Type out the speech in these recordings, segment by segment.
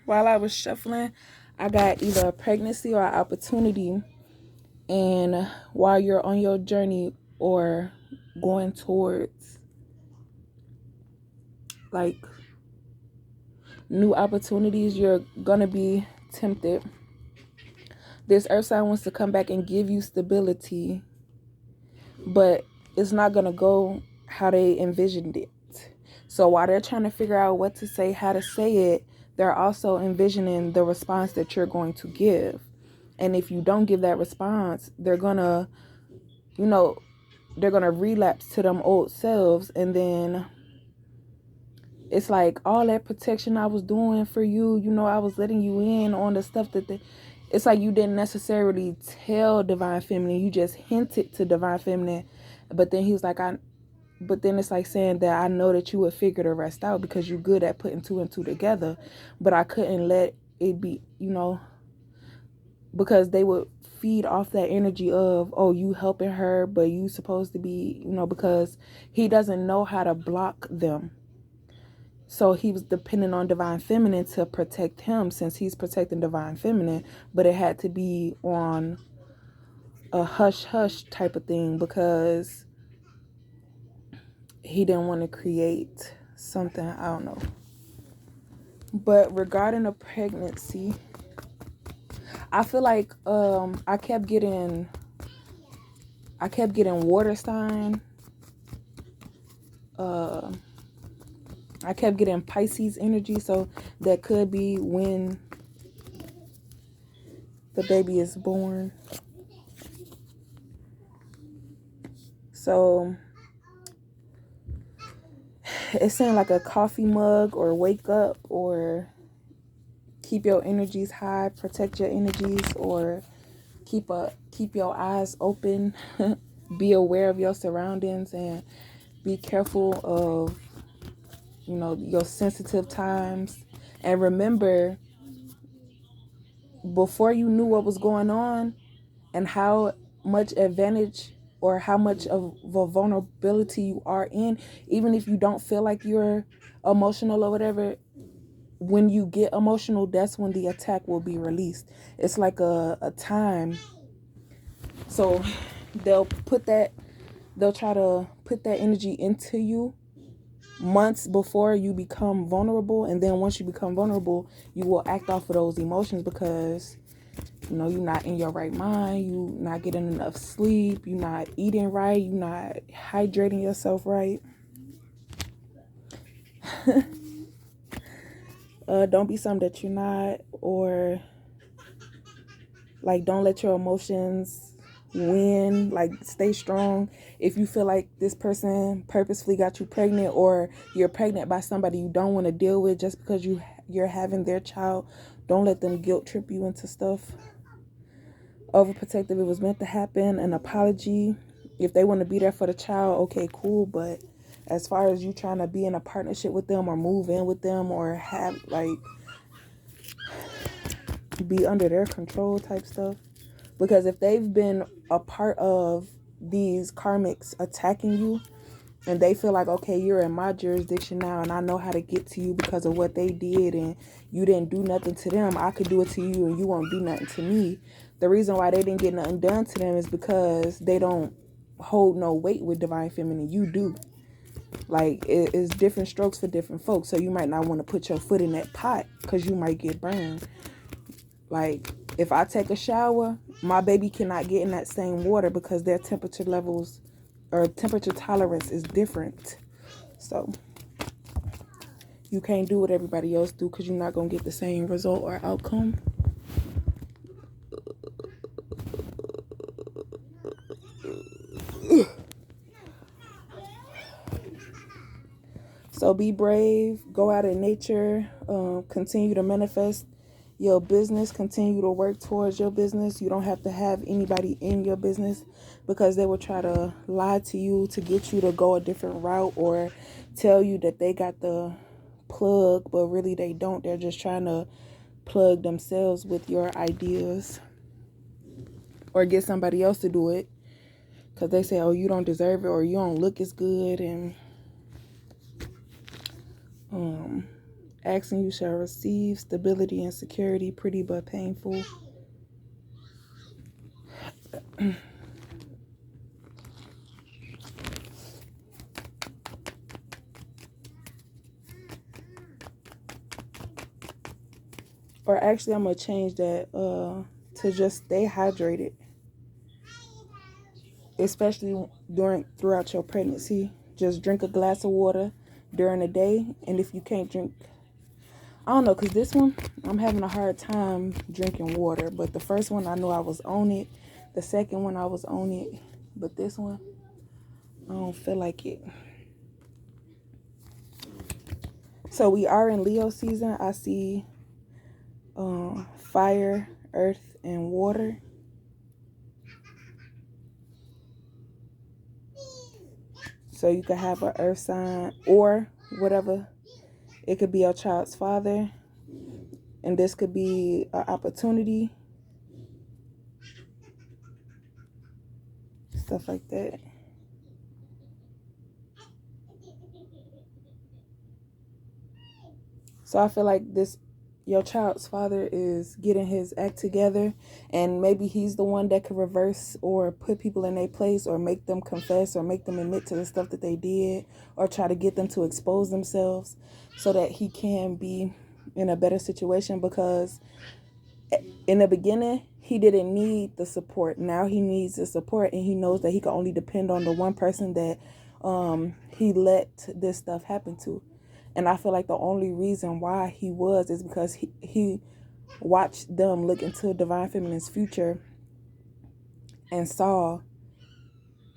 while I was shuffling, I got either a pregnancy or an opportunity. And while you're on your journey or going towards like new opportunities, you're gonna be tempted. This earth sign wants to come back and give you stability, but it's not gonna go how they envisioned it. So while they're trying to figure out what to say, how to say it, they're also envisioning the response that you're going to give. And if you don't give that response, they're gonna, you know, they're gonna relapse to them old selves. And then it's like all that protection I was doing for you, I was letting you in on the stuff that it's like you didn't necessarily tell Divine Feminine, you just hinted to Divine Feminine. But then he was like, but then it's like saying that I know that you would figure the rest out because you're good at putting two and two together. But I couldn't let it be, because they would feed off that energy of, oh, you helping her, but you supposed to be, because he doesn't know how to block them. So he was depending on Divine Feminine to protect him since he's protecting Divine Feminine, but it had to be on a hush hush type of thing because he didn't want to create something, I don't know. But regarding a pregnancy, I feel like I kept getting water sign. I kept getting Pisces energy, so that could be when the baby is born. So it's saying like a coffee mug or wake up or keep your energies high, protect your energies, or keep your eyes open. Be aware of your surroundings and be careful of your sensitive times. And remember, before you knew what was going on and how much advantage or how much of a vulnerability you are in, even if you don't feel like you're emotional or whatever, when you get emotional, that's when the attack will be released. It's like a time. So they'll try to put that energy into you months before you become vulnerable, and then once you become vulnerable, you will act off of those emotions because you're not in your right mind, you not getting enough sleep, you're not eating right, you're not hydrating yourself right. Don't be something that you're not, or like don't let your emotions win. Like stay strong. If you feel like this person purposefully got you pregnant, or you're pregnant by somebody you don't want to deal with just because you're having their child, don't let them guilt trip you into stuff. Overprotective, it was meant to happen. An apology, if they want to be there for the child, okay, cool. But as far as you trying to be in a partnership with them or move in with them or have like be under their control type stuff, because if they've been a part of these karmics attacking you and they feel like, okay, you're in my jurisdiction now and I know how to get to you because of what they did and you didn't do nothing to them, I could do it to you and you won't do nothing to me. The reason why they didn't get nothing done to them is because they don't hold no weight with Divine Feminine. You do. Like, it's different strokes for different folks, so you might not want to put your foot in that pot because you might get burned. Like, if I take a shower, my baby cannot get in that same water because their temperature levels or temperature tolerance is different. So you can't do what everybody else do because you're not going to get the same result or outcome. So be brave, go out in nature, continue to manifest your business, continue to work towards your business. You don't have to have anybody in your business because they will try to lie to you to get you to go a different route or tell you that they got the plug, but really they don't. They're just trying to plug themselves with your ideas or get somebody else to do it because they say, oh, you don't deserve it or you don't look as good. And Asking you shall receive stability and security, pretty but painful. Or actually, I'm going to change that to just stay hydrated. Especially throughout your pregnancy. Just drink a glass of water during the day. And if you can't drink, I don't know, because this one, I'm having a hard time drinking water. But the first one, I know I was on it. The second one, I was on it. But this one, I don't feel like it. So we are in Leo season. I see fire, earth, and water. So you could have an earth sign or whatever. It could be your child's father. And this could be an opportunity. Stuff like that. So I feel like your child's father is getting his act together, and maybe he's the one that could reverse or put people in their place or make them confess or make them admit to the stuff that they did or try to get them to expose themselves so that he can be in a better situation, because in the beginning he didn't need the support. Now he needs the support, and he knows that he can only depend on the one person that he let this stuff happen to. And I feel like the only reason why he was is because he watched them look into Divine Feminine's future and saw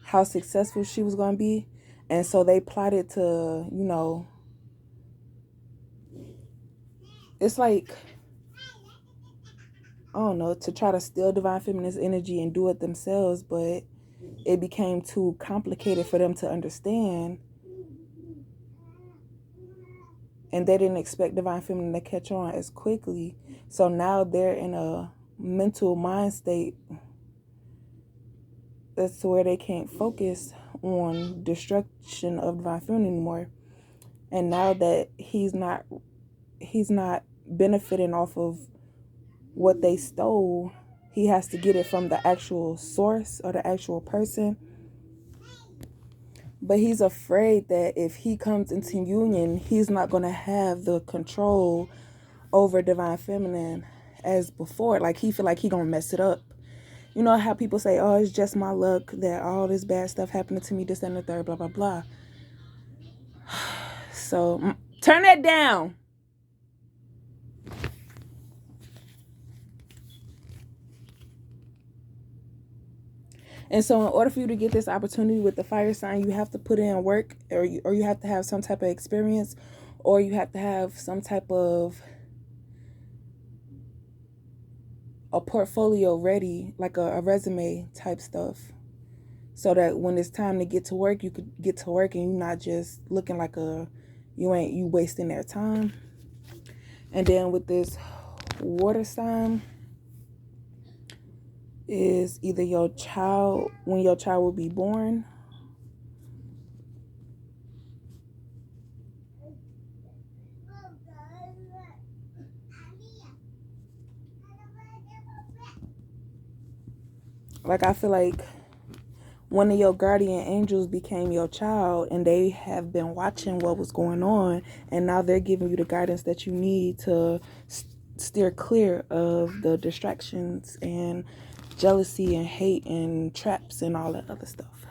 how successful she was going to be. And so they plotted to, it's like, I don't know, to try to steal Divine Feminine's energy and do it themselves. But it became too complicated for them to understand. And they didn't expect Divine Feminine to catch on as quickly. So now they're in a mental mind state that's to where they can't focus on destruction of Divine Feminine anymore. And now that he's not benefiting off of what they stole, he has to get it from the actual source or the actual person. But he's afraid that if he comes into union, he's not going to have the control over Divine Feminine as before. Like, he feel like he gonna mess it up. You know how people say, oh, it's just my luck that all this bad stuff happened to me, this and the third, blah, blah, blah. So, turn that down. And so in order for you to get this opportunity with the fire sign, you have to put in work, or you have to have some type of experience, or you have to have some type of a portfolio ready, like a resume type stuff, so that when it's time to get to work, you could get to work and you're not just looking like you wasting their time. And then with this water sign is either when your child will be born, like I feel like one of your guardian angels became your child, and they have been watching what was going on, and now they're giving you the guidance that you need to steer clear of the distractions and jealousy and hate and traps and all that other stuff.